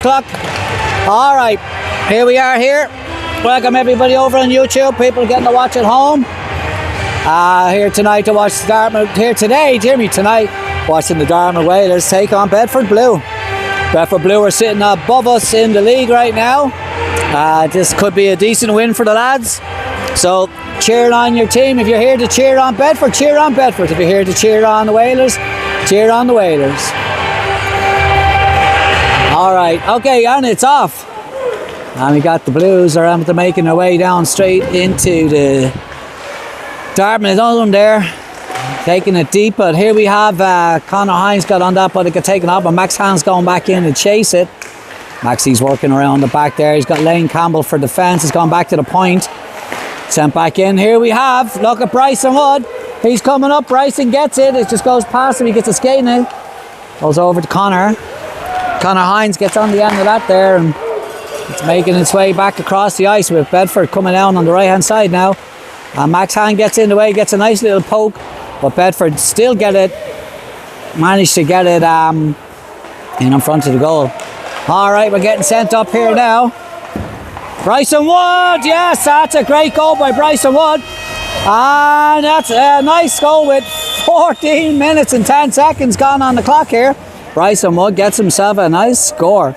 clock. All right, here we are here. Welcome everybody over on YouTube. People getting to watch at home. Here tonight to watch Dartmouth. Here today, Jimmy, tonight, watching the Dartmouth Whalers take on Bedford Blue. Bedford Blue are sitting above us in the league right now. This could be a decent win for the lads. So cheer on your team. If you're here to cheer on Bedford, cheer on Bedford. If you're here to cheer on the Whalers, cheer on the Whalers. All right, okay, and it's off. And we got the Blues are able to making their way down straight into the Dartmouth zone there, taking it deep. But here we have Connor Hines got on that, but it got taken off. But Max Hand's going back in to chase it. Maxie's working around the back there. He's got Lane Campbell for defence. He's gone back to the point. Sent back in. Here we have, look at Bryson Wood. He's coming up. Bryson gets it. It just goes past him. He gets a skating in. Goes over to Connor. Connor Hines gets on the end of that there, and it's making its way back across the ice with Bedford coming down on the right hand side now. Max Hand gets in the way, gets a nice little poke, but Bedford still managed to get it in front of the goal. All right, we're getting sent up here now. Bryson Wood, yes, that's a great goal by Bryson Wood. And that's a nice goal with 14 minutes and 10 seconds gone on the clock here. Bryson Wood gets himself a nice score.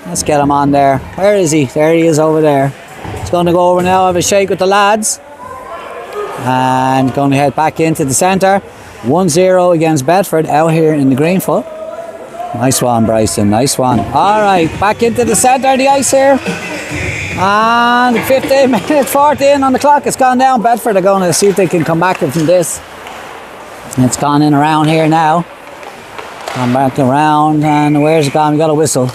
Let's get him on there. Where is he? There he is over there. He's going to go over now, have a shake with the lads. And going to head back into the centre. 1-0 against Bedford out here in the Greenfoot. Nice one, Bryson. Nice one. All right, back into the centre of the ice here. And 15 minutes, 14 on the clock. It's gone down. Bedford are going to see if they can come back from this. It's gone in around here now. Gone back around. And where's it gone? We got a whistle.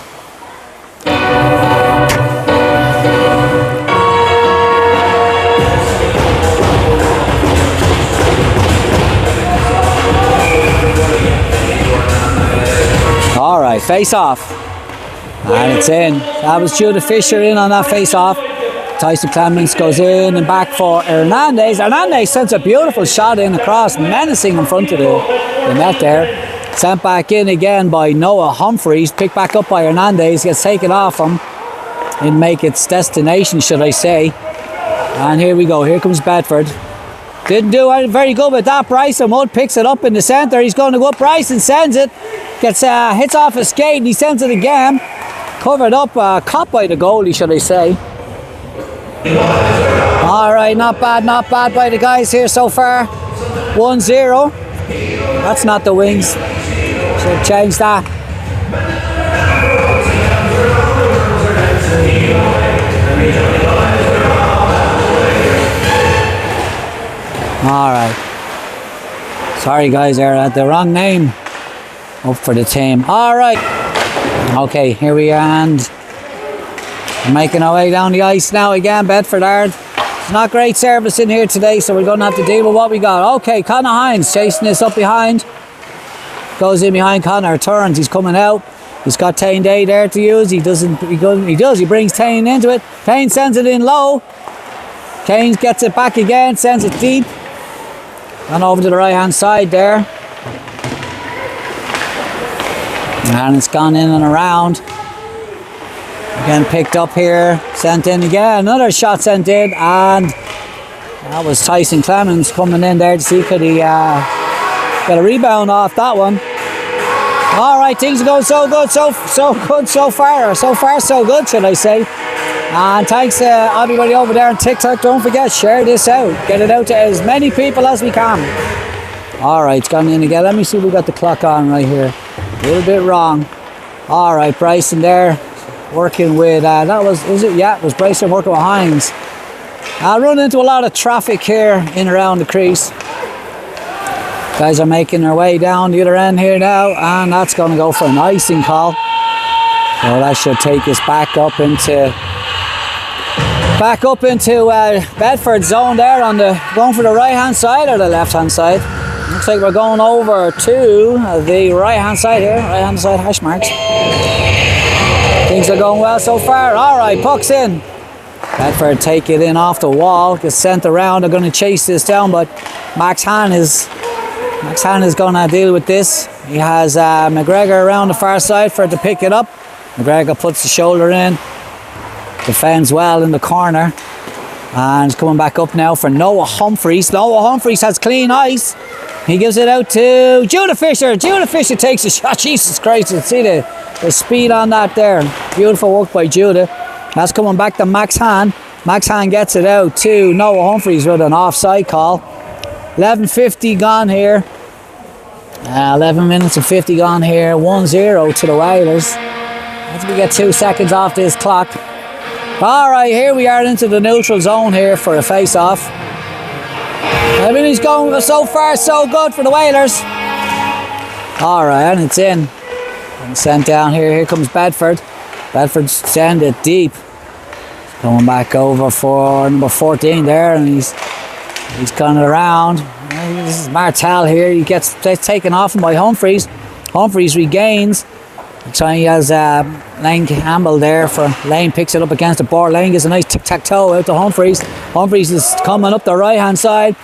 All right, face off. And it's in. That was Judah Fisher in on that face off. Tyson Clements goes in and back for Hernandez. Hernandez sends a beautiful shot in across, menacing in front of the net there. Sent back in again by Noah Humphreys. Picked back up by Hernandez. Gets taken off him. Didn't make its destination, should I say. And here we go. Here comes Bedford. Didn't do very good with that. Bryson Wood picks it up in the centre. He's going to go up. Bryson sends it. Gets hits off his skate and he sends it again. Covered up, caught by the goalie, should I say. All right, not bad by the guys here so far. 1-0. That's not the Wings. Should change that. All right. Sorry guys, I had the wrong name up for the team. All right. Okay, here we are, and making our way down the ice now again. Bedford Ard. Not great service in here today, so we're going to have to deal with what we got. Okay, Connor Hines chasing this up behind. Goes in behind Connor, turns, he's coming out. He's got Tane Day there to use. He brings Tane into it. Tane sends it in low. Kane gets it back again, sends it deep. And over to the right hand side there. And it's gone in and around. Again picked up here, sent in again. Another shot sent in, and that was Tyson Clemens coming in there to see could he get a rebound off that one. All right, things are going so good, so good so far. So far, so good, should I say. And thanks to everybody over there on TikTok. Don't forget, share this out. Get it out to as many people as we can. All right, it's gone in again. Let me see if we got the clock on right here. A little bit wrong. All right, Bryson there working with, it was Bryson working with Hines. I run into a lot of traffic here in around the crease. Guys are making their way down the other end here now, and that's going to go for an icing call. So that should take us back up into Bedford zone there going for the right hand side or the left hand side. Looks like we're going over to the right hand side here, right hand side hash marks. Things are going well so far. All right, puck's in. Bedford take it in off the wall, gets sent around. They're going to chase this down, but Max Hahn is going to deal with this. He has McGregor around the far side for it to pick it up. McGregor puts the shoulder in, defends well in the corner, and he's coming back up now for Noah Humphreys. Noah Humphreys has clean ice. He gives it out to Judah Fisher. Judah Fisher takes a shot. Jesus Christ, you see the speed on that there. Beautiful work by Judah. That's coming back to Max Hahn. Max Hahn gets it out to Noah Humphreys with an offside call. 11:50 gone here. 11 minutes and 50 gone here. 1-0 to the Whalers. As we get 2 seconds off this clock. Alright, here we are into the neutral zone here for a face-off. Everything's going so far so good for the Whalers. Alright, and it's in. And sent down here. Here comes Bedford. Bedford send it deep. Going back over for number 14 there, and he's coming around. This is Martel here. He gets taken off him by Humphreys. Humphreys regains. He has Lane Campbell there for Lane, picks it up against the board. Lane gets a nice tic-tac-toe out to Humphreys. Humphreys is coming up the right hand side,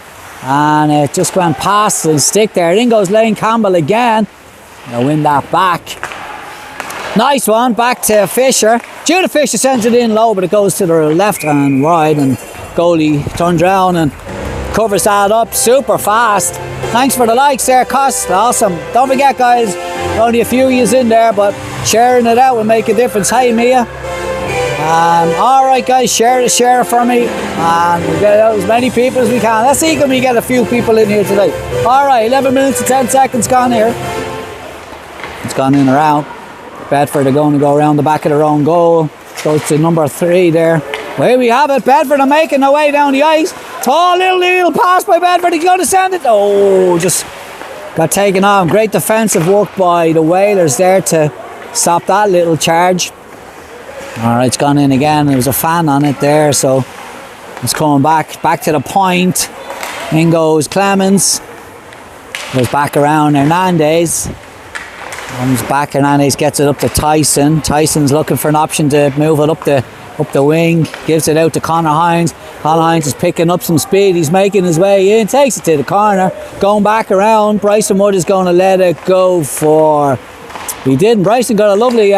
and it just went past the stick there. In goes Lane Campbell again. They'll win that back. Nice one, back to Fisher. Judah Fisher sends it in low, but it goes to the left and right, and goalie turns around and covers that up super fast. Thanks for the likes there, Cost. Awesome. Don't forget, guys, only a few years in there, but sharing it out will make a difference. Hey, Mia. Alright, guys, share it for me, and we'll get out as many people as we can. Let's see, can we get a few people in here today? Alright, 11 minutes and 10 seconds gone here. It's gone in around. Bedford are going to go around the back of their own goal. Goes to number 3 there. Well, here we have it. Bedford are making their way down the ice. Tall little pass by Bedford. He's going to send it. Oh, just got taken on. Great defensive work by the Whalers there to stop that little charge. Alright, it's gone in again. There was a fan on it there, so it's coming back to the point. In goes Clemens. Goes back around Hernandez. Comes back, Hernandez gets it up to Tyson. Tyson's looking for an option to move it up the wing. Gives it out to Connor Hines. Connor Hines is picking up some speed. He's making his way in. Takes it to the corner. Going back around. Bryson Wood is going to let it go for... He didn't. Bryson got a lovely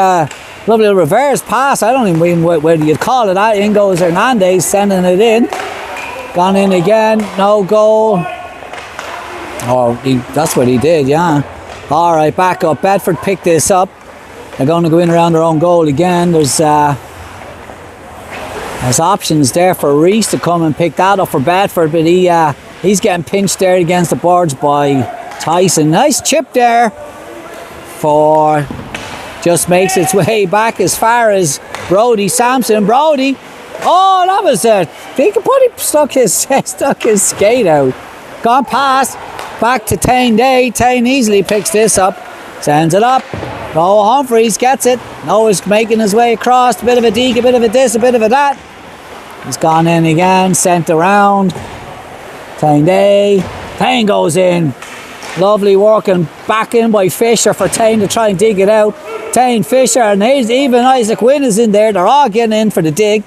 reverse pass. I don't even know whether you'd call it that. In goes Hernandez sending it in. Gone in again. No goal. Oh, that's what he did, yeah. Alright, back up. Bedford picked this up. They're going to go in around their own goal again. There's options there for Reese to come and pick that up for Bedford, but he's getting pinched there against the boards by Tyson. Nice chip there for... Just makes its way back as far as Brody Sampson. Brody! Oh, that was it. He stuck his skate out. Gone past. Back to Tane Day. Tane easily picks this up. Sends it up. Noah Humphreys gets it. Noah's making his way across. A bit of a deke, a bit of a this, a bit of a that. He's gone in again. Sent around. Tane Day. Tane goes in. Lovely work and back in by Fisher for Tane to try and dig it out. Tane, Fisher, and even Isaac Wynn is in there. They're all getting in for the dig.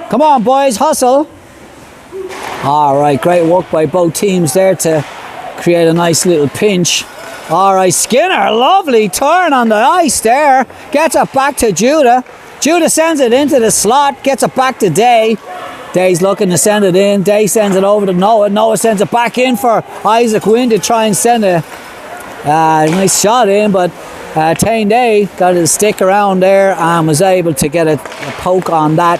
Come on, boys. Hustle. Alright, great work by both teams there to create a nice little pinch. Alright, Skinner, lovely turn on the ice there. Gets it back to Judah. Judah sends it into the slot. Gets it back to Day. Day's looking to send it in. Day sends it over to Noah. Noah sends it back in for Isaac Wynn to try and send a nice shot in, but Tane Day got his stick around there and was able to get a poke on that.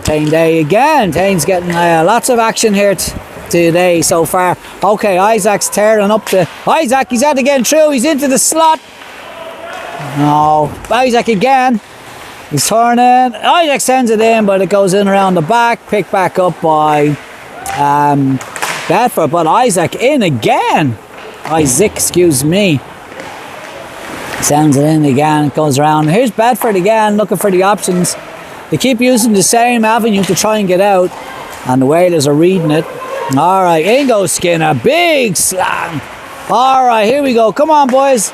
Tane Day again. Tane's getting lots of action here today so far. Okay, Isaac's tearing up the... Isaac, he's had to get through. He's into the slot. No. Isaac again. He's turning. Isaac sends it in, but it goes in around the back. Picked back up by Bedford, but Isaac in again. Isaac, excuse me. Sends it in again. It goes around. Here's Bedford again, looking for the options. They keep using the same avenue to try and get out, and the Whalers are reading it. Alright, in goes Skinner. Big slam. Alright, here we go. Come on, boys.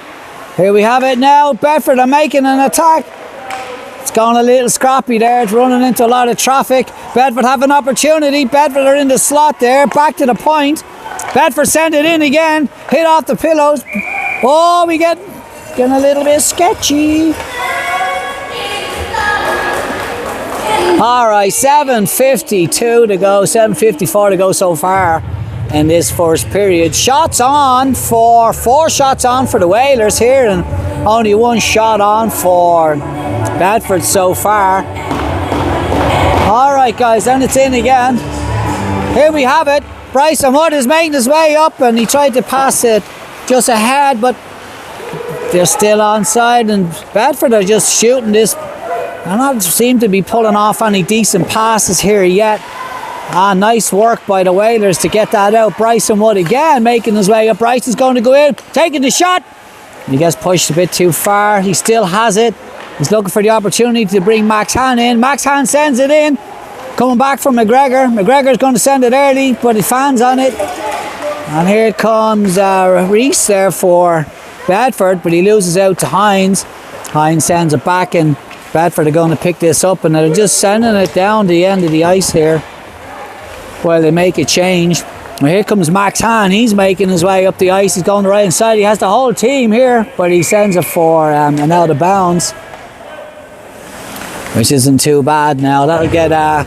Here we have it now. Bedford are making an attack. It's going a little scrappy there. It's running into a lot of traffic. Bedford have an opportunity. Bedford are in the slot there. Back to the point. Bedford send it in again. Hit off the pillows. Oh, we getting a little bit sketchy. All right, 7:52 to go, 7:54 to go so far in this first period. Shots on for 4 shots on for the Whalers here, and only 1 shot on for Bedford so far. All right, guys, and it's in again. Here we have it. Bryson Wood is making his way up, and he tried to pass it just ahead, but they're still onside, and Bedford are just shooting this. And not seem to be pulling off any decent passes here yet. Nice work by the Whalers to get that out. Bryson Wood again making his way up. Bryson's going to go in, taking the shot. He gets pushed a bit too far. He still has it. He's looking for the opportunity to bring Max Hahn in. Max Hahn sends it in. Coming back from McGregor. McGregor's going to send it early, but he fans on it. And here comes Reese there for Bedford, but he loses out to Hines. Hines sends it back, and Bedford are going to pick this up, and they're just sending it down the end of the ice here while they make a change. Well, here comes Max Hahn. He's making his way up the ice. He's going the right hand side. He has the whole team here, but he sends it for an out of bounds, which isn't too bad now. That'll get a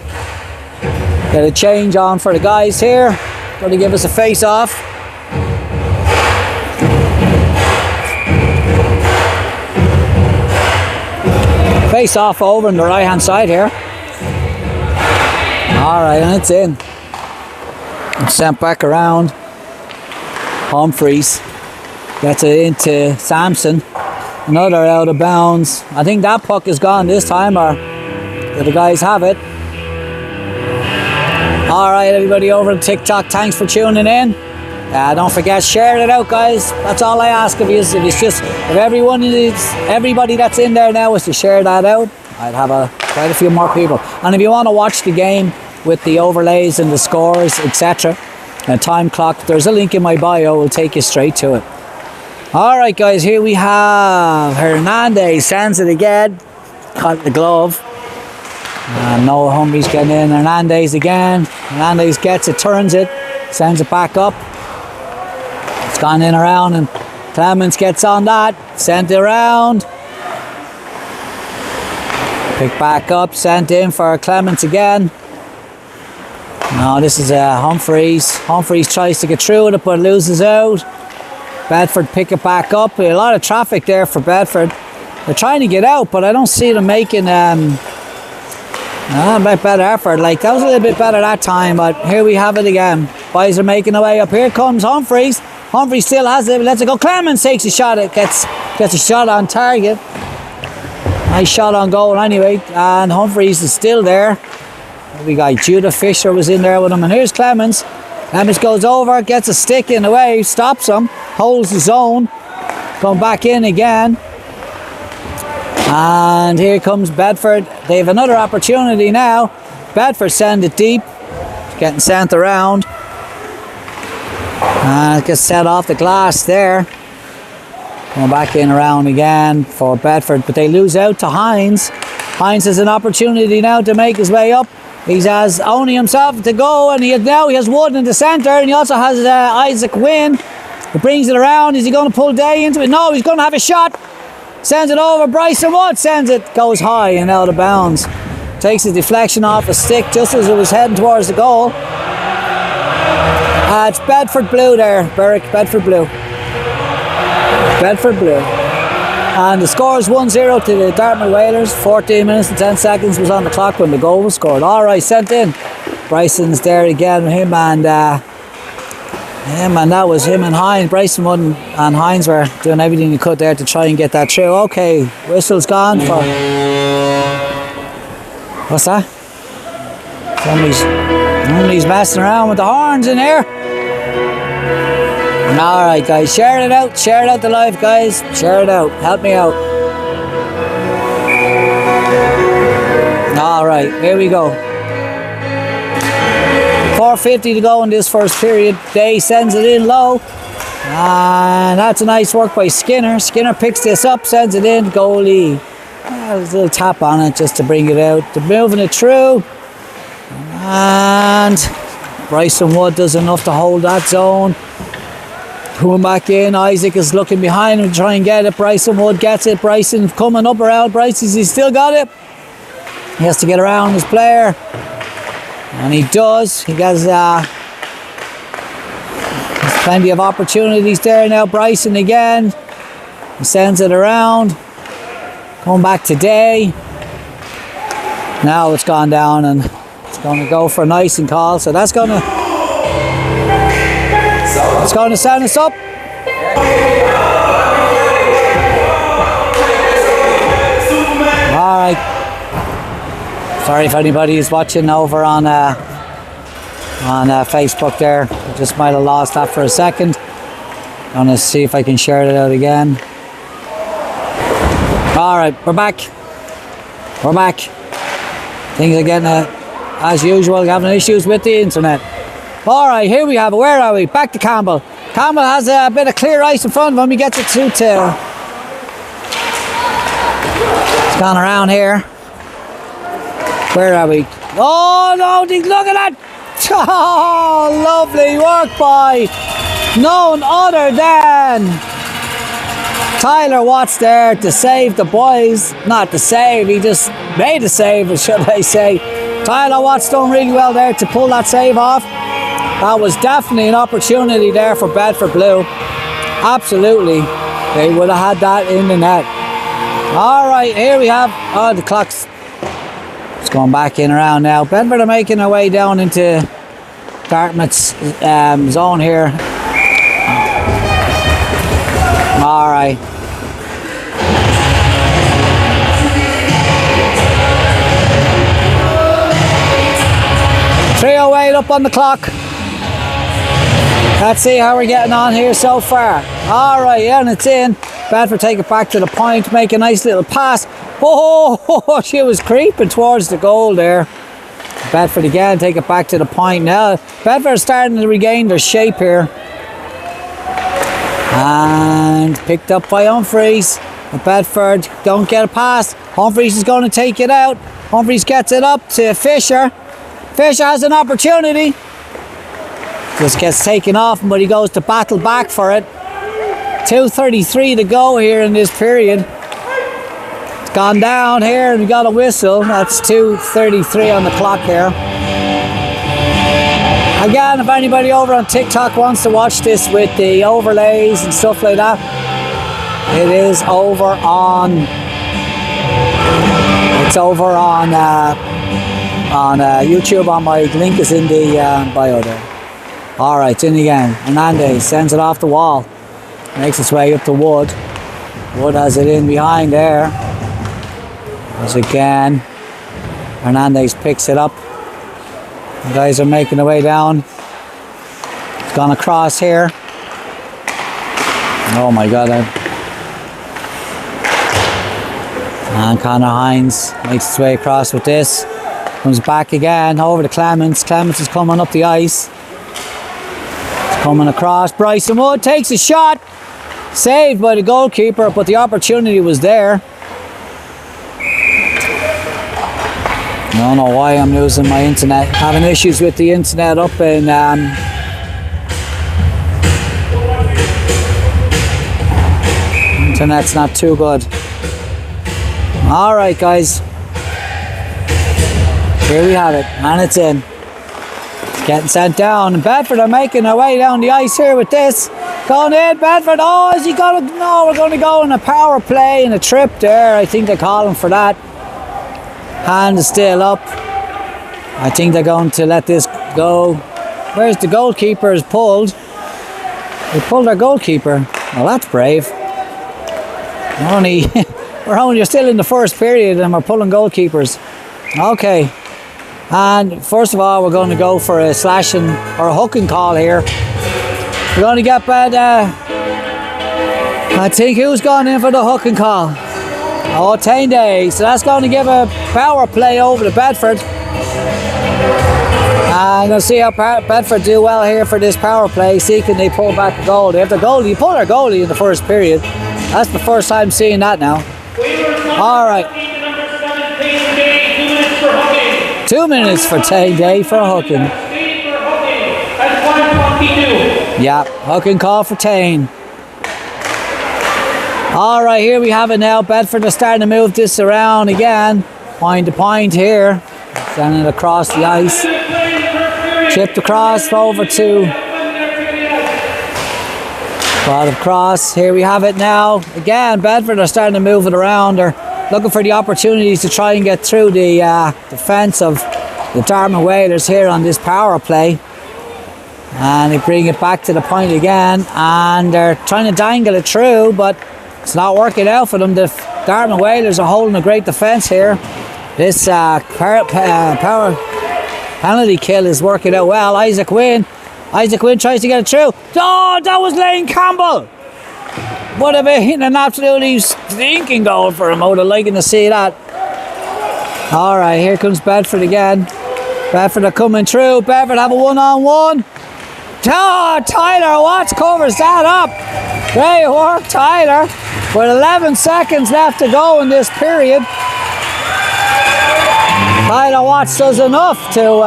change on for the guys here. Going to give us a face-off. Face off over on the right hand side here. Alright, and it's in. It's sent back around. Humphreys gets it into Sampson. Another out of bounds. I think that puck is gone this time, or do the guys have it? Alright, everybody over on TikTok, thanks for tuning in. Don't forget, share it out, guys. That's all I ask of you. If everybody that's in there now was to share that out, I'd have quite a few more people. And if you want to watch the game with the overlays and the scores, etc., and time clock, there's a link in my bio. Will take you straight to it. All right, guys. Here we have Hernandez sends it again. Caught the glove. Noah Humphreys getting in. Hernandez again. Hernandez gets it, turns it, sends it back up. Gone in around, and Clements gets on that, sent it around, picked back up, sent in for Clements again. No, this is Humphreys. Humphreys tries to get through with it, but loses out. Bedford pick it back up. A lot of traffic there for Bedford. They're trying to get out, but I don't see them making a better effort. Like, that was a little bit better that time, but here we have it again. Boys are making their way up. Here comes Humphreys. Humphreys still has it, lets it go. Clements takes a shot. It gets a shot on target. Nice shot on goal anyway. And Humphreys is still there. We got Judah Fisher was in there with him. And here's Clements. Clements goes over, gets a stick in the way, stops him, holds the zone. Going back in again. And here comes Bedford. They have another opportunity now. Bedford send it deep. Getting sent around. Gets set off the glass there. Going back in around again for Bedford, but they lose out to Hines. Hines has an opportunity now to make his way up. He has only himself to go, and now he has Wood in the centre, and he also has Isaac Wynn. He brings it around. Is he going to pull Day into it? No, he's going to have a shot. Sends it over. Bryson Wood sends it. Goes high and out of bounds. Takes a deflection off a stick just as it was heading towards the goal. It's Bedford Blue there, Berwick, Bedford Blue. Bedford Blue. And the score is 1-0 to the Dartmouth Whalers. 14 minutes and 10 seconds was on the clock when the goal was scored. All right, sent in. Bryson's there again with him and that was him and Hines. Bryson and Hines were doing everything they could there to try and get that through. Okay, whistle's gone for... What's that? Somebody's messing around with the horns in here. Alright, guys, share it out the live, guys. Share it out, help me out. Alright, here we go. 4:50 to go in this first period. Day sends it in low. And that's a nice work by Skinner. Skinner picks this up, sends it in. Goalie. There's a little tap on it just to bring it out. They're moving it through. And Bryson Wood does enough to hold that zone. Coming back in, Isaac is looking behind him to try and get it. Bryson Wood gets it. Bryson coming up around. Bryson, he's still got it. He has to get around his player. And he does. He has plenty of opportunities there now. Bryson again. He sends it around. Going back to Day. Now it's gone down and it's going to go for an icing call. So that's going to send us up. Alright. Sorry if anybody is watching over on Facebook there. I just might have lost that for a second. I'm going to see if I can share it out again. Alright, we're back. We're back. Things are getting, as usual, having issues with the internet. Alright, here we have it. Where are we? Back to Campbell. Campbell has a bit of clear ice in front of him. He gets it through to... It's gone around here. Where are we? Oh no, look at that! Oh, lovely work by none other than Tyler Watts there to save the boys. Not to save, he just made a save, should I say. Tyler Watts done really well there to pull that save off. That was definitely an opportunity there for Bedford Blue. Absolutely. They would have had that in the net. Alright, here we have... Oh, the clock's... It's going back in around now. Bedford are making their way down into Dartmouth's zone here. Alright. .308 up on the clock. Let's see how we're getting on here so far. Alright, yeah, and it's in. Bedford take it back to the point, make a nice little pass. Oh, she was creeping towards the goal there. Bedford again, take it back to the point now. Bedford are starting to regain their shape here. And picked up by Humphreys. But Bedford don't get a pass. Humphreys is going to take it out. Humphreys gets it up to Fisher. Fisher has an opportunity. Just gets taken off, but he goes to battle back for it. 2:33 to go here in this period. It's gone down here and we got a whistle. That's 2:33 on the clock here. Again, if anybody over on TikTok wants to watch this with the overlays and stuff like that, it is over on... It's over on YouTube. On my link is in the bio there. Alright, it's in again. Hernandez sends it off the wall. Makes its way up to Wood. Wood has it in behind there. As again, Hernandez picks it up. The guys are making their way down. It's gone across here. Oh my God. And Connor Hines makes his way across with this. Comes back again over to Clements. Clements is coming up the ice. Coming across, Bryson Wood takes a shot. Saved by the goalkeeper, but the opportunity was there. I don't know why I'm losing my internet. Having issues with the internet up in internet's not too good. Alright guys. Here we have it, and it's in. Getting sent down, and Bedford are making their way down the ice here with this. Going in, Bedford. Oh, is he going to... No, we're going to go in a power play and a trip there. I think they're calling for that. Hand is still up. I think they're going to let this go. Where's the goalkeeper is pulled? They pulled our goalkeeper. Well, that's brave. You're still in the first period and we're pulling goalkeepers. Okay. And first of all, we're going to go for a slashing or a hooking call here. We're going to get bad. I think who's gone in for the hooking call? Oh, Tainday. So that's going to give a power play over to Bedford. And we'll see how Bedford do well here for this power play. See can they pull back the goal. They have the goalie. You pull their goalie in the first period. That's the first time seeing that now. All right. 2 minutes for Tainday for hooking. Yeah, hooking call for Tain. Alright, here we have it now. Bedford are starting to move this around again. point to point here. Sending it across the ice. Chipped across over to bottom cross. Here we have it now. Again, Bedford are starting to move it around. They're looking for the opportunities to try and get through the defence of the Dartmouth Whalers here on this power play. And they bring it back to the point again, and they're trying to dangle it through, but it's not working out for them. The Dartmouth Whalers are holding a great defence here. This power penalty kill is working out well. Isaac Wynn tries to get it through. Oh, that was Lane Campbell. Would have been an absolutely stinking goal for him. I would have liked to see that. All right, here comes Bedford again. Bedford are coming through. Bedford have a one-on-one. Oh, Tyler Watts covers that up. Great work, Tyler. With 11 seconds left to go in this period, Tyler Watts does enough to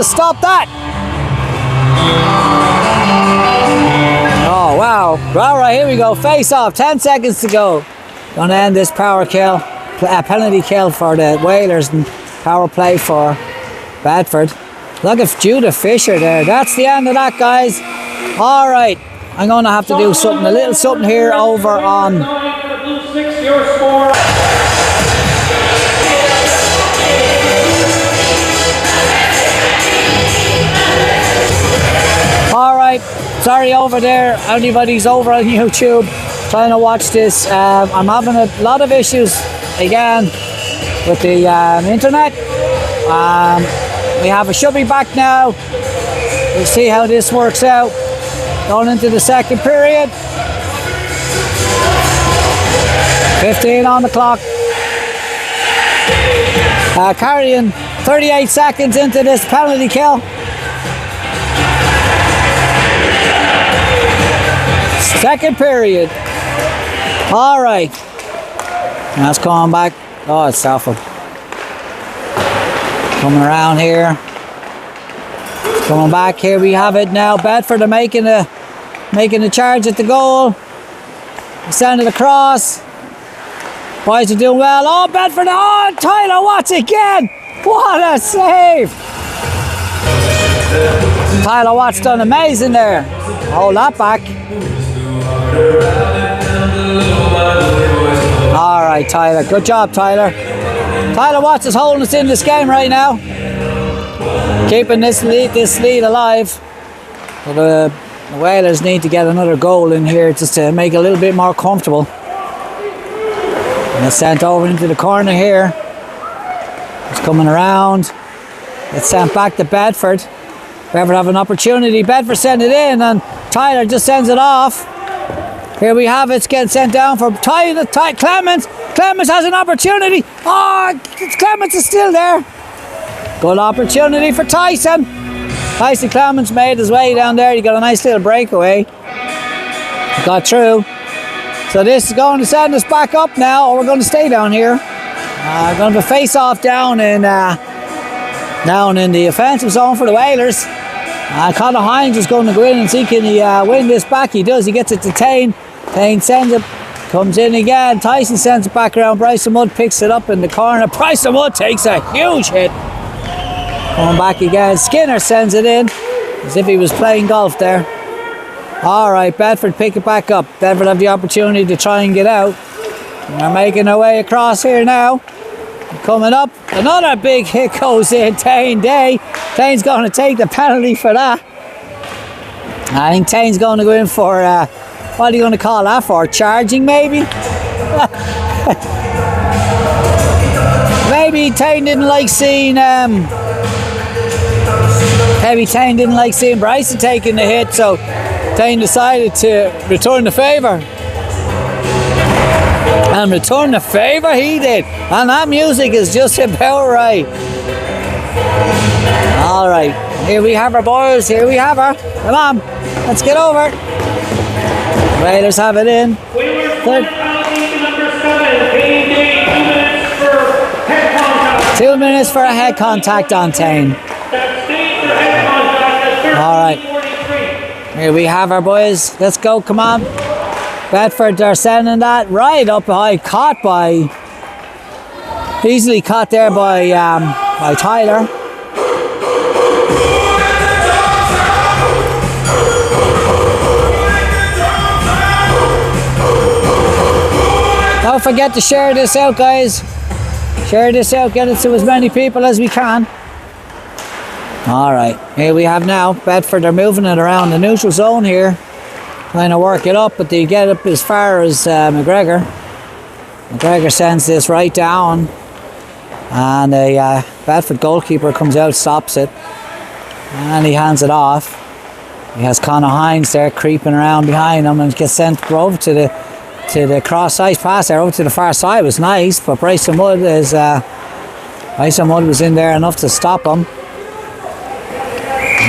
stop that. Oh, wow. All right, here we go. Face off. 10 seconds to go. Gonna end this power kill, penalty kill for the Whalers and power play for Bedford. Look at Judah Fisher there. That's the end of that, guys. All right, I'm going to have to do something, a little something here over on. All right, sorry over there. Anybody's over on YouTube trying to watch this. I'm having a lot of issues again with the internet. Should be back now. We'll see how this works out. Going into the second period. 15 on the clock. Carrying 38 seconds into this penalty kill. Second period. All right. That's coming back. Oh, it's Salford. Coming around here. Coming back. Here we have it now. Bedford are making a charge at the goal. Send it across. Boys are doing well. Oh, Bedford. Oh, Tyler Watts again. What a save. Tyler Watts done amazing there. Hold that back. All right, Tyler. Good job, Tyler. Tyler Watts is holding us in this game right now. Keeping this lead alive. But the Whalers need to get another goal in here just to make it a little bit more comfortable. And it's sent over into the corner here. It's coming around. It's sent back to Bedford. Bedford have an opportunity. Bedford send it in and Tyler just sends it off. Here we have it. It's getting sent down for Clements. Clements has an opportunity. Oh, Clements is still there. Good opportunity for Tyson. Tyson Clements made his way down there. He got a nice little breakaway. Got through. So this is going to send us back up now, or we're going to stay down here. Going to face off down in the offensive zone for the Whalers. Conor Hines is going to go in and see can he win this back. He does. He gets it to Tane. Tane sends it. Comes in again. Tyson sends it back around. Bryson Wood picks it up in the corner. Bryson Wood takes a huge hit. Going back again. Skinner sends it in as if he was playing golf there. All right, Bedford pick it back up. Bedford have the opportunity to try and get out. And they're making their way across here now. Coming up. Another big hit goes in. Tane Day. Tane's going to take the penalty for that. I think Tane's going to go in for, what are you going to call that for? Charging, maybe? Maybe Tane didn't like seeing, Bryson taking the hit, so Tane decided to return the favour. And return the favour he did. And that music is just about right. All right, here we have her, boys. Here we have her. Come on, let's get over. Raiders have it in. Third. 2 minutes for a head contact on Tane. All right, here we have our boys. Let's go. Come on. Bedford are sending that right up high, easily caught there by Tyler. Don't forget to share this out, guys. Share this out, get it to as many people as we can. Alright, here we have now Bedford are moving it around the neutral zone here, trying to work it up, but they get up as far as McGregor. McGregor sends this right down, and the Bedford goalkeeper comes out, stops it, and he hands it off. He has Conor Hines there creeping around behind him and gets sent over to the cross ice pass there over to the far side. It was nice, but Bryson Wood was in there enough to stop him.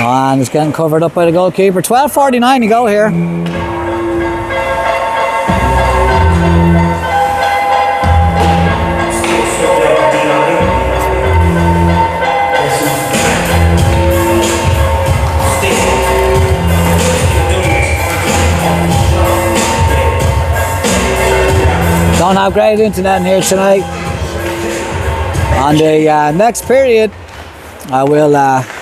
And it's getting covered up by the goalkeeper. 12:49 to go here. Don't have great internet in here tonight. On the next period, I will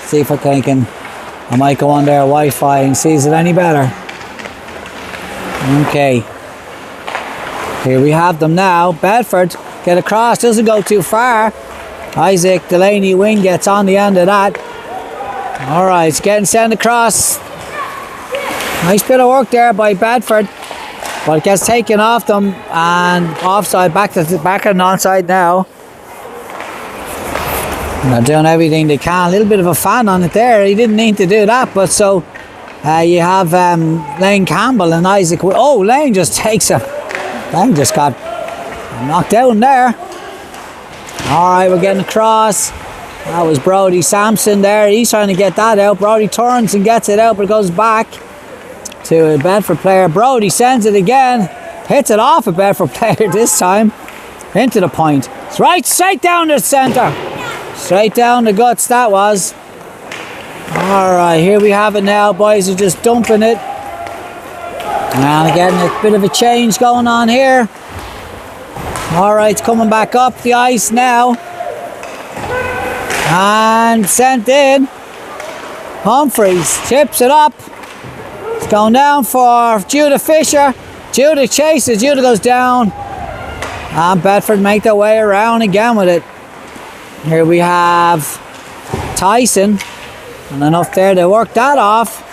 see if I might go on their Wi-Fi and see is it any better. Okay. Here we have them now. Bedford get across, doesn't go too far. Isaac Delaney wing gets on the end of that. Alright, it's getting sent across. Nice bit of work there by Bedford. But it gets taken off them and offside, back on onside now. And they're doing everything they can. A little bit of a fan on it there. He didn't need to do that, but so you have Lane Campbell and Isaac. Oh, Lane just takes him. Lane just got knocked down there. Alright, we're getting across. That was Brody Sampson there. He's trying to get that out. Brody turns and gets it out, but it goes back to a Bedford player. Brody sends it again. Hits it off a Bedford player this time. Into the point. It's right straight down the centre. Straight down the guts that was. Alright, here we have it now. Boys are just dumping it. And again, a bit of a change going on here. Alright, it's coming back up the ice now. And sent in. Humphreys tips it up. It's going down for Judah Fisher. Judah chases. Judah goes down. And Bedford make their way around again with it. Here we have Tyson. And enough there to work that off.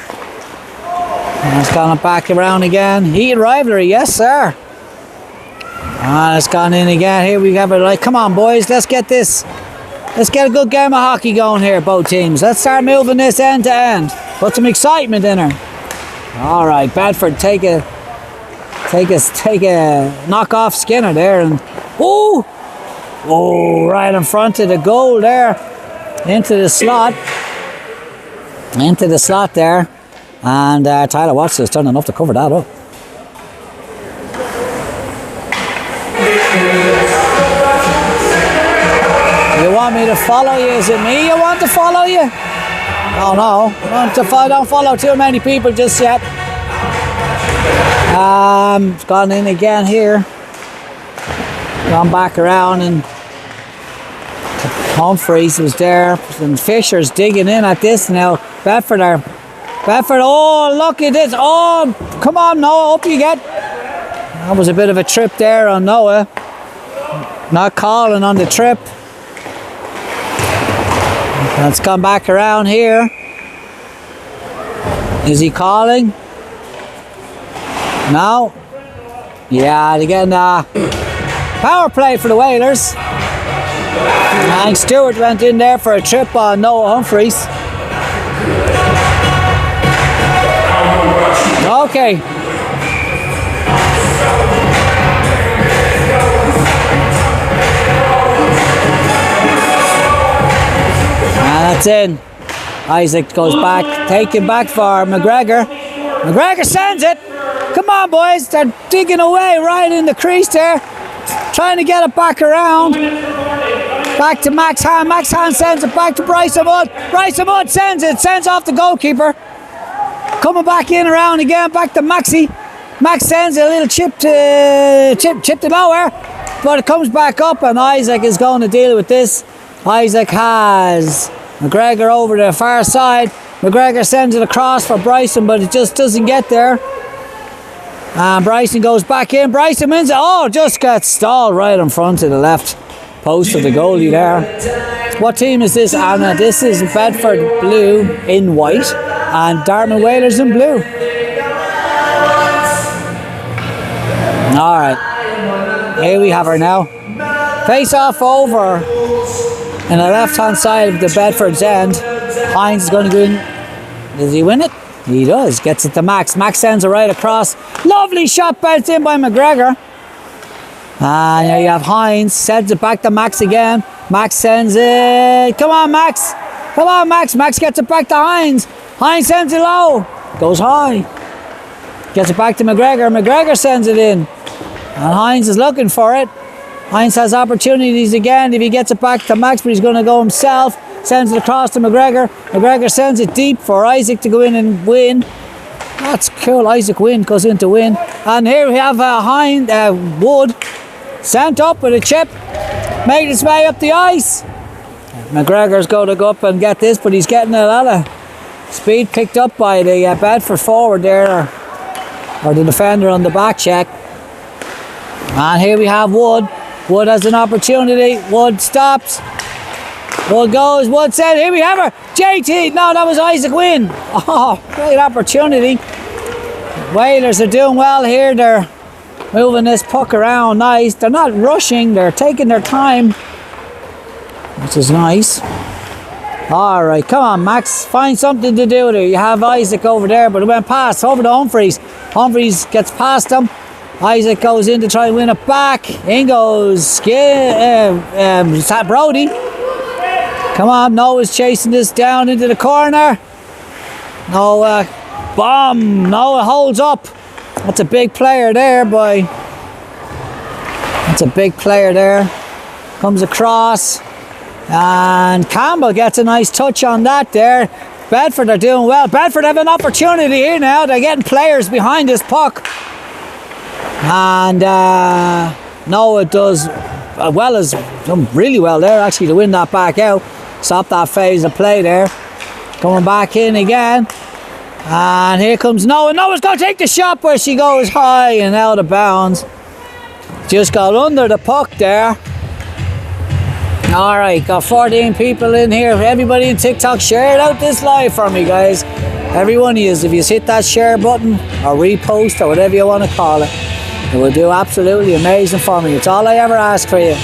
And it's gone back around again. Heated rivalry, yes sir. And it's gone in again. Here we have it. Like, come on boys, let's get this. Let's get a good game of hockey going here, both teams. Let's start moving this end to end. Put some excitement in her. Alright, Bedford take a knock off Skinner there, and right in front of the goal there. Into the slot there. And Tyler Watson has done enough to cover that up. You want me to follow you? Is it me you want to follow you? Oh no, don't follow too many people just yet. It's gone in again here. Gone back around, and Humphreys was there, and Fisher's digging in at this now. Bedford, oh look at this, oh come on Noah, up you get. That was a bit of a trip there on Noah. Not calling on the trip. Let's come back around here. Is he calling? No. Yeah, again, power play for the Whalers. And Stewart went in there for a trip on Noah Humphreys. Okay. And that's in. Isaac goes back, taken back for McGregor. McGregor sends it. Come on, boys. They're digging away right in the crease there. Trying to get it back around. Back to Max Hahn. Max Hahn sends it back to Bryson Wood. Bryson Wood sends it. Sends off the goalkeeper. Coming back in around again. Back to Maxi. Max sends a little chip to nowhere, but it comes back up, and Isaac is going to deal with this. Isaac has McGregor over the far side. McGregor sends it across for Bryson, but it just doesn't get there. And Bryson goes back in. Bryson wins it. Oh, just gets stalled right in front of the left post of the goalie there. What team is this, Anna? This is Bedford blue in white and Dartmouth Whalers in blue. Alright, here we have her now. Face off over in the left hand side of the Bedford's end. Hines is going to go in. Does he win it? He does. Gets it to Max. Max sends it right across. Lovely shot bounced in by McGregor. And here you have Hines. Sends it back to Max again. Max sends it. Come on, Max. Come on, Max. Max gets it back to Hines. Hines sends it low. Goes high. Gets it back to McGregor. McGregor sends it in. And Hines is looking for it. Hines has opportunities again if he gets it back to Max, but he's going to go himself. Sends it across to McGregor. McGregor sends it deep for Isaac to go in and win. That's cool. Isaac goes in to win. And here we have Wood sent up with a chip. Made his way up the ice. McGregor's going to go up and get this, but he's getting a lot of speed picked up by the Bedford forward there, or the defender on the back check. And here we have Wood. Wood has an opportunity. Wood stops. Wood goes. Wood said, here we have her. JT. No, that was Isaac Wynn. Oh, great opportunity. Whalers are doing well here. They're moving this puck around nice. They're not rushing. They're taking their time, which is nice. All right, come on, Max. Find something to do there. You have Isaac over there, but it went past over to Humphreys. Humphreys gets past him. Isaac goes in to try and win it back. In goes Brody. Come on, Noah's chasing this down into the corner. Noah, bomb. Noah holds up. That's a big player there, boy. That's a big player there. Comes across. And Campbell gets a nice touch on that there. Bedford are doing well. Bedford have an opportunity here now. They're getting players behind this puck. And Noah does really well there actually to win that back out. Stop that phase of play there. Coming back in again. And here comes Noah. Noah's going to take the shot, where she goes high and out of bounds. Just got under the puck there. Alright, got 14 people in here. Everybody in TikTok, share out this live for me, guys. Every one of you, if you hit that share button or repost or whatever you want to call it, it will do absolutely amazing for me. It's all I ever ask for you.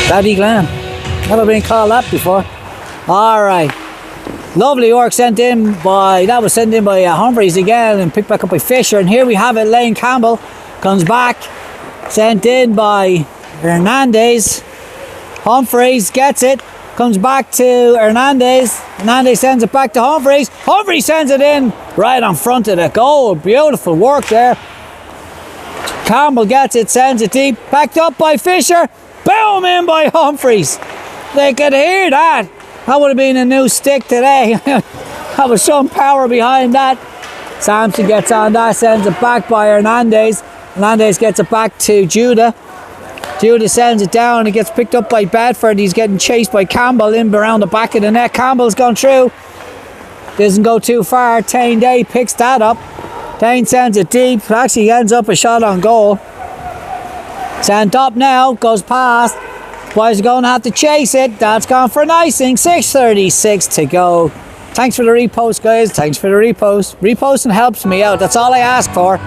Daddy Glenn. Never been called that before. Alright. Lovely work sent in by Humphreys again and picked back up by Fisher. And here we have it. Lane Campbell comes back. Sent in by Hernandez. Humphreys gets it. Comes back to Hernandez. Hernandez sends it back to Humphreys. Humphreys sends it in right on front of the goal. Beautiful work there. Campbell gets it, sends it deep. Backed up by Fisher. Boom, in by Humphreys. They could hear that. That would have been a new stick today. That was some power behind that. Sampson gets on that, sends it back by Hernandez. Hernandez gets it back to Judah. Judah sends it down. It gets picked up by Bedford. He's getting chased by Campbell in around the back of the net. Campbell's gone through. Doesn't go too far. Tane Day picks that up. Tane sends it deep. Actually ends up a shot on goal. Sent up now. Goes past. Boys are going to have to chase it. That's gone for an icing. 6:36 to go. Thanks for the repost, guys. Thanks for the repost. Reposting helps me out. That's all I ask for.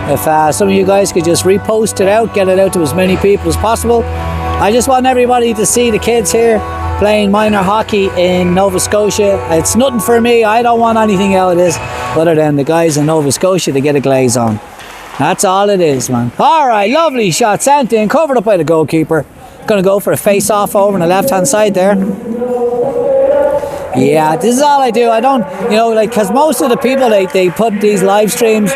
If some of you guys could just repost it out, get it out to as many people as possible. I just want everybody to see the kids here playing minor hockey in Nova Scotia. It's nothing for me. I don't want anything out of this other than the guys in Nova Scotia to get a glaze on. That's all it is, man. Alright, lovely shot sent in, covered up by the goalkeeper. Gonna go for a face-off over on the left-hand side there. Yeah, this is all I do. I don't, because most of the people, they put these live streams,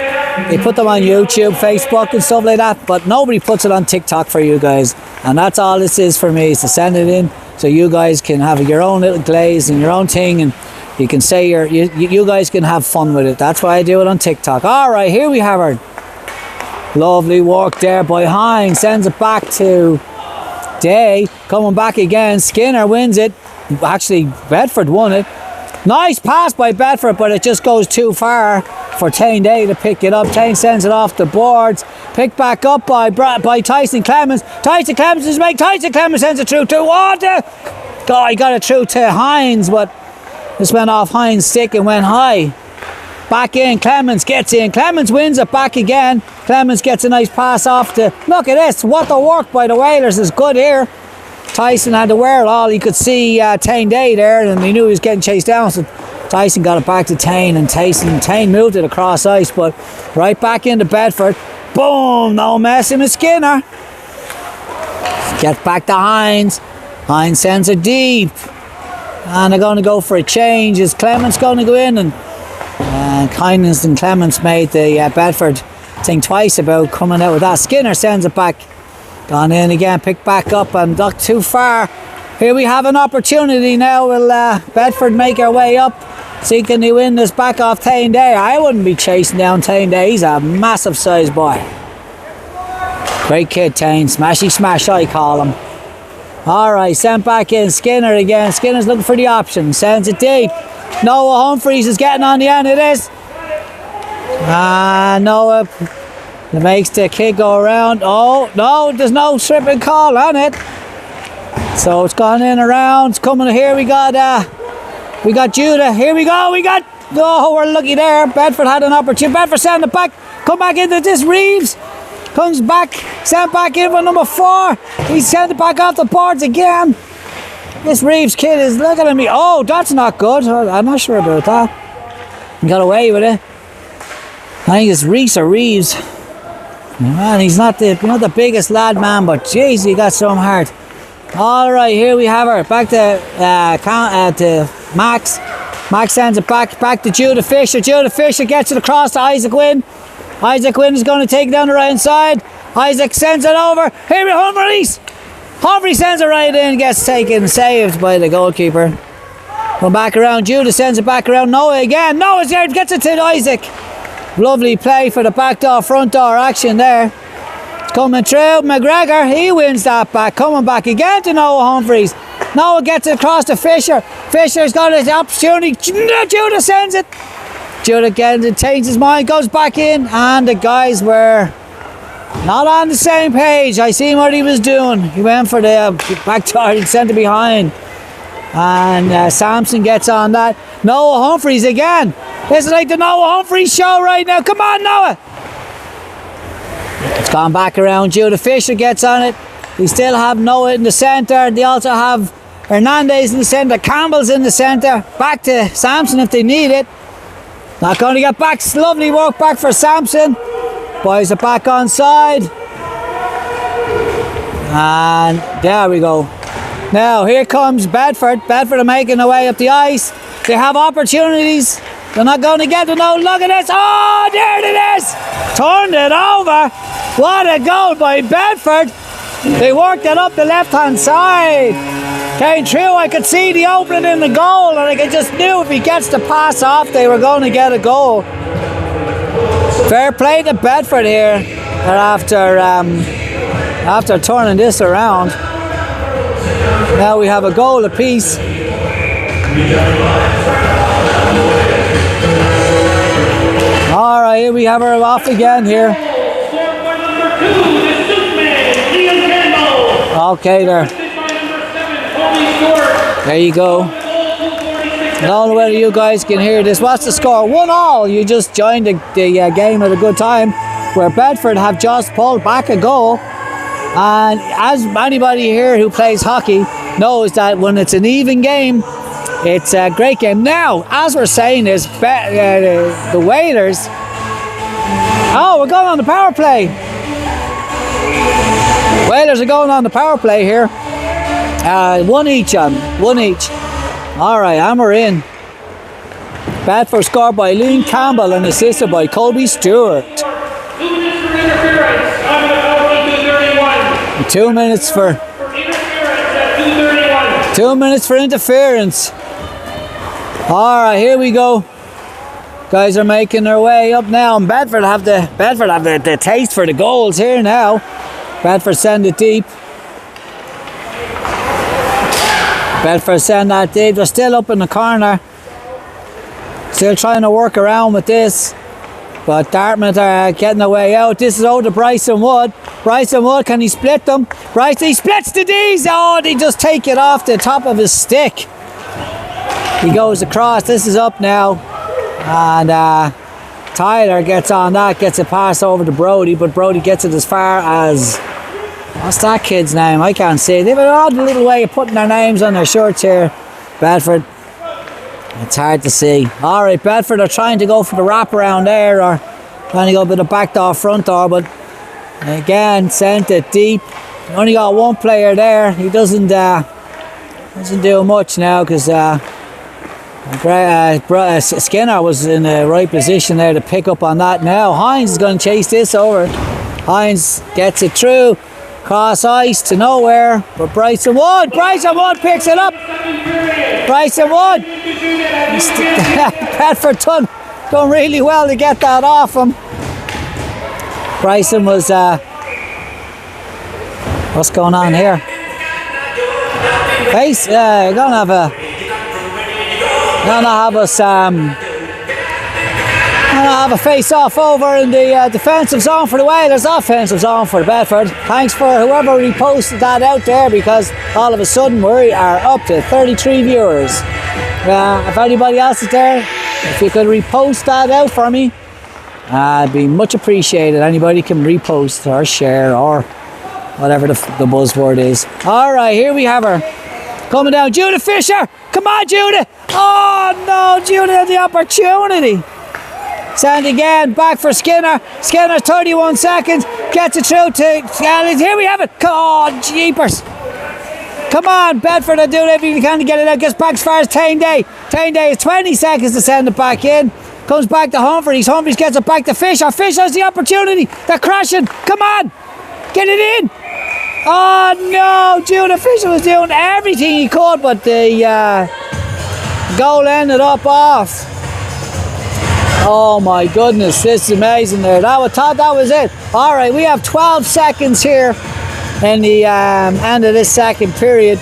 they put them on YouTube, Facebook and stuff like that, but nobody puts it on TikTok for you guys. And that's all this is for me, is to send it in so you guys can have your own little glaze and your own thing and You can say you guys can have fun with it. That's why I do it on TikTok. All right, here we have her. Lovely work there by Hines. Sends it back to Day. Coming back again. Skinner wins it. Actually, Bedford won it. Nice pass by Bedford, but it just goes too far for Tane Day to pick it up. Tane sends it off the boards. Picked back up by Tyson Clemens. Tyson Clemens sends it through to Water. Oh, he got it through to Hines, but this went off Hines' stick and went high. Back in, Clemens gets in. Clemens wins it back again. Clemens gets a nice pass off to... Look at this. What the work by the Whalers is good here. Tyson had to wear it all. He could see Tane Day there, and he knew he was getting chased down. So Tyson got it back to Tane, and Tane moved it across ice, but right back into Bedford. Boom! No messing with Skinner. Get back to Hines. Hines sends it deep. And they're going to go for a change. Is Clements going to go in? And Kindness and Clements made the Bedford think twice about coming out with that. Skinner sends it back. Gone in again, picked back up and not too far. Here we have an opportunity now. Will Bedford make our way up? See, can they win this back off Tane Day? I wouldn't be chasing down Tane Day. He's a massive size boy. Great kid, Tane. Smashy smash, I call him. Alright, sent back in. Skinner again. Skinner's looking for the option. Sends it deep. Noah Humphreys is getting on the end of this. Noah makes the kid go around. Oh, no, there's no tripping call on it. So it's gone in around. It's coming here. We got Judah. Here we go. Oh, we're lucky there. Bedford had an opportunity. Bedford sent it back. Come back into this. Reeves comes back. Sent back in for number 4. He sent it back off the boards again. This Reeves kid is looking at me. Oh, that's not good. I'm not sure about that. He got away with it. I think it's Reese or Reeves. Man, he's not the biggest lad, man, but jeez, he got some heart. All right, here we have her. Back to Max. Max sends it back to Judah Fisher. Judah Fisher gets it across to Isaac Wynn. Isaac Wynn is going to take it down the right hand side. Isaac sends it over. Here we Humphreys. Humphreys sends it right in. Gets taken, saved by the goalkeeper. Come back around. Judah sends it back around. Noah again. Noah's there. Gets it to Isaac. Lovely play for the back door, front door action there. It's coming through. McGregor, he wins that back. Coming back again to Noah Humphreys. Noah gets it across to Fisher. Fisher's got his opportunity. Judah sends it. Judah gets it, takes his mind, goes back in, and the guys were not on the same page. I seen what he was doing. He went for the back door and sent it behind. And Sampson gets on that. Noah Humphreys again. This is like the Noah Humphreys show right now. Come on, Noah. It's gone back around. Judah Fisher gets on it. We still have Noah in the centre. They also have Hernandez in the centre. Campbell's in the centre. Back to Sampson if they need it. Not going to get back. Lovely work back for Sampson. Boys are back on side. And there we go. Now here comes Bedford. Bedford are making their way up the ice. They have opportunities. They're not going to get it. No, look at this. Oh, there it is. Turned it over. What a goal by Bedford. They worked it up the left-hand side. Came through. I could see the opening in the goal, and I just knew if he gets the pass off, they were going to get a goal. Fair play to Bedford here. After turning this around. Now we have a goal apiece. All right, here we have her off again here. Okay, there you go. I don't know whether you guys can hear this. What's the score? 1-1. You just joined the game at a good time, where Bedford have just pulled back a goal. And as anybody here who plays hockey knows, that when it's an even game, it's a great game. Now, as we're saying this, the Whalers... Oh, we're going on the power play. Whalers are going on the power play here. One each. All right, and we're in. Bedford scored by Liam Campbell and assisted by Colby Stewart. 2 minutes for interference. 2 minutes for interference. 2 minutes for interference. All right, here we go. Guys are making their way up now, and Bedford have the taste for the goals here now. Bedford send it deep. Bedford send that deep. They're still up in the corner. Still trying to work around with this. But Dartmouth are getting the way out. This is out to Bryson Wood. Bryson Wood, can he split them? Bryson, he splits the D's. Oh, they just take it off the top of his stick. He goes across. This is up now. And Tyler gets on that, gets a pass over to Brody, but Brody gets it as far as... What's that kid's name? I can't see. They have an odd little way of putting their names on their shirts here. Bedford. It's hard to see. All right, Bedford are trying to go for the wraparound there, or trying to go with the back door, front door, but again, sent it deep. Only got one player there. He doesn't do much now because Skinner was in the right position there to pick up on that. Now Hines is going to chase this over. Hines gets it through. Cross ice to nowhere, but Bryson Wood picks it up. Bryson Wood. Bedford done really well to get that off him. Bryson was, what's going on here? Gonna have a face-off over in the defensive zone for the Whalers, offensive zone for Bedford. Thanks for whoever reposted that out there, because all of a sudden we are up to 33 viewers. If anybody else is there, if you could repost that out for me, it'd be much appreciated. Anybody can repost or share or whatever the buzzword is. All right, here we have her. Coming down, Judith Fisher. Come on, Judith. Oh, no, Judith had the opportunity. Send again, back for Skinner. Skinner, 31 seconds. Gets it through to Scallions. Here we have it. Oh, jeepers. Come on, Bedford are doing everything they can to get it out. Gets back as far as Tane Day. Tane Day has 20 seconds to send it back in. Comes back to Humphreys. Humphreys gets it back to Fisher. Fisher has the opportunity. They're crashing. Come on. Get it in. Oh, no. Judith Fisher was doing everything he could, but the goal ended up off. Oh my goodness, this is amazing there. I thought that was it. All right, we have 12 seconds here in the end of this second period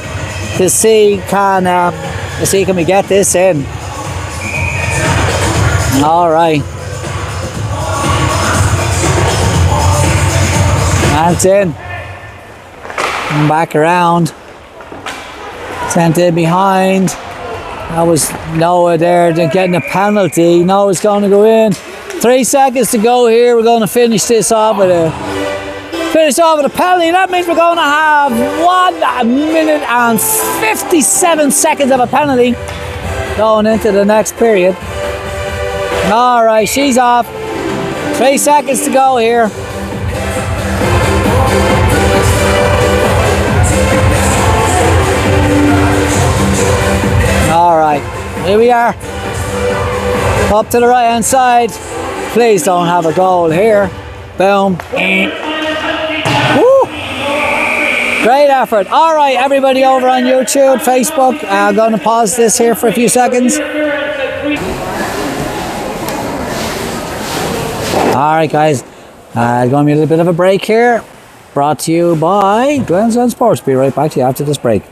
to see can we get this in. All right. That's in. And back around. Sent in behind. That was Noah there getting a penalty. Noah's going to go in. 3 seconds to go here. We're going to finish this off with a penalty. That means we're going to have 1 minute and 57 seconds of a penalty going into the next period. All right, she's off. 3 seconds to go here. All right, here we are. Up to the right hand side. Please don't have a goal here. Boom. Woo! Great effort. All right, everybody over on YouTube, Facebook. I'm going to pause this here for a few seconds. All right, guys. Going to be a little bit of a break here. Brought to you by Glens End Sports. Be right back to you after this break.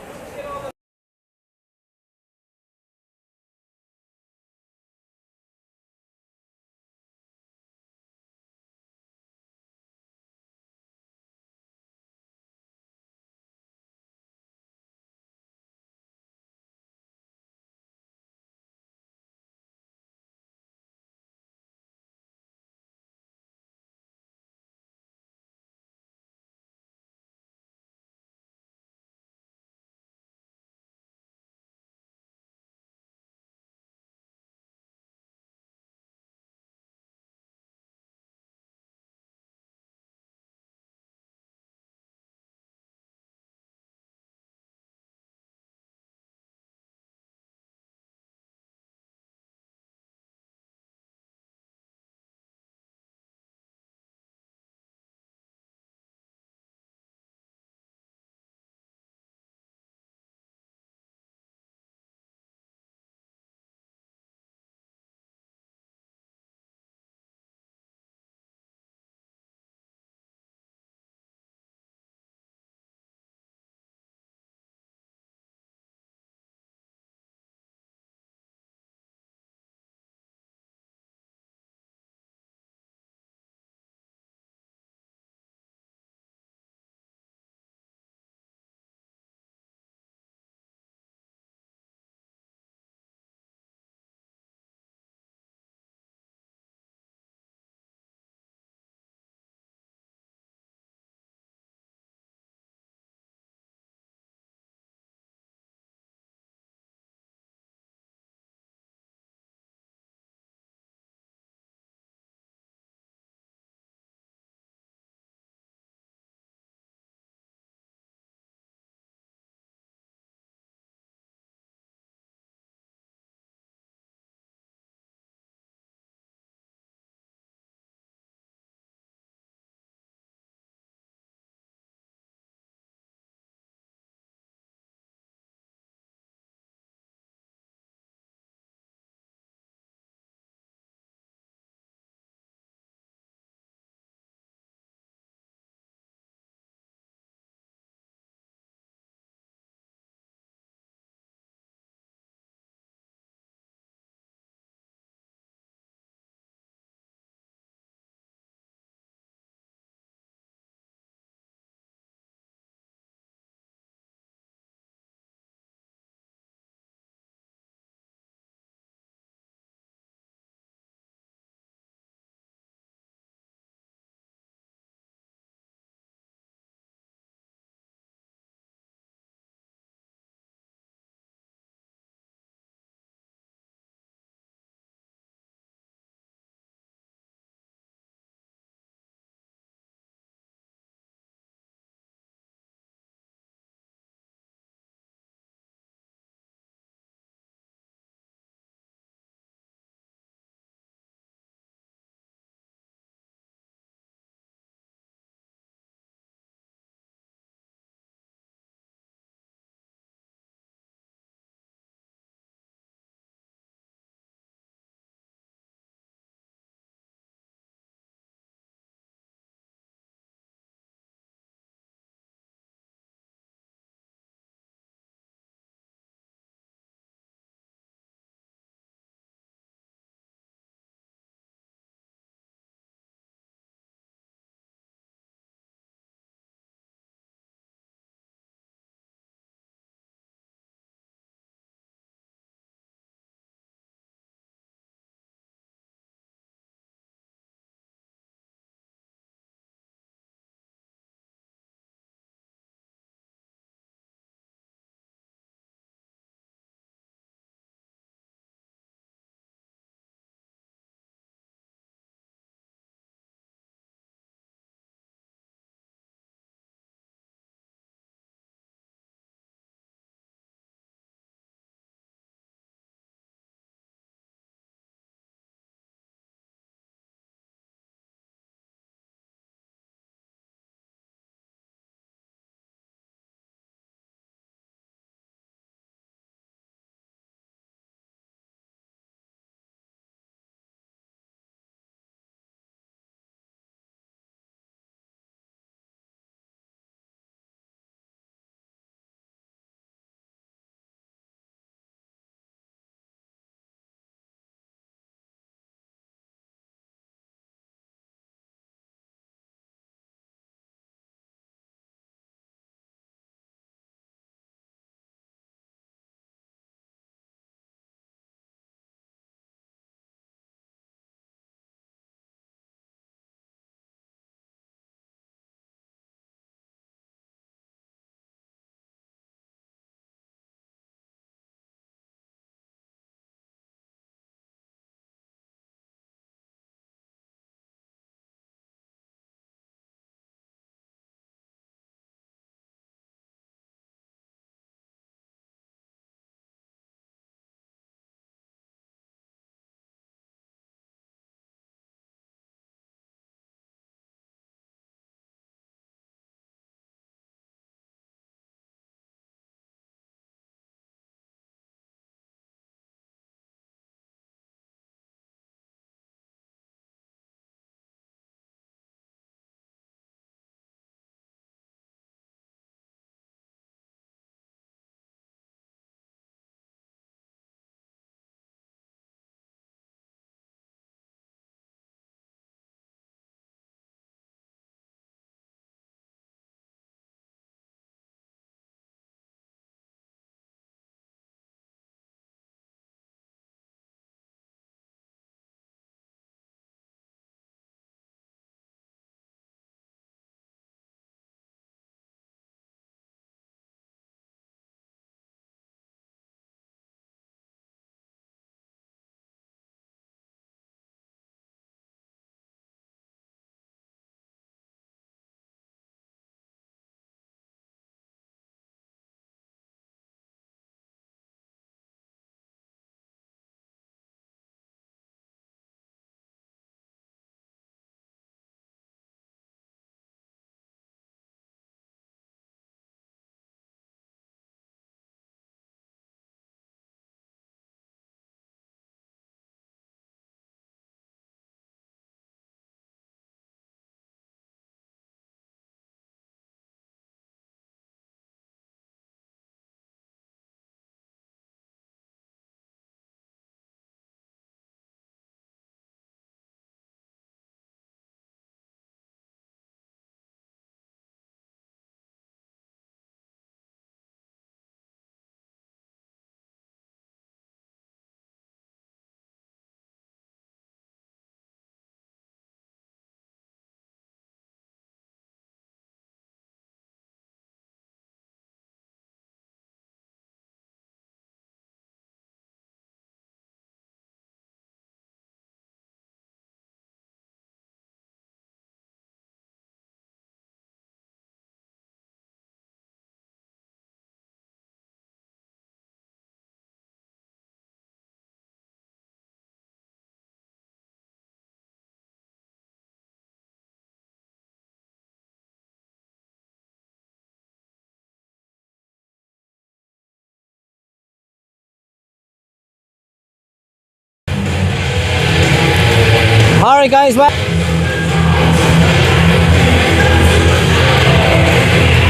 All right, guys. Well.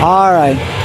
All right.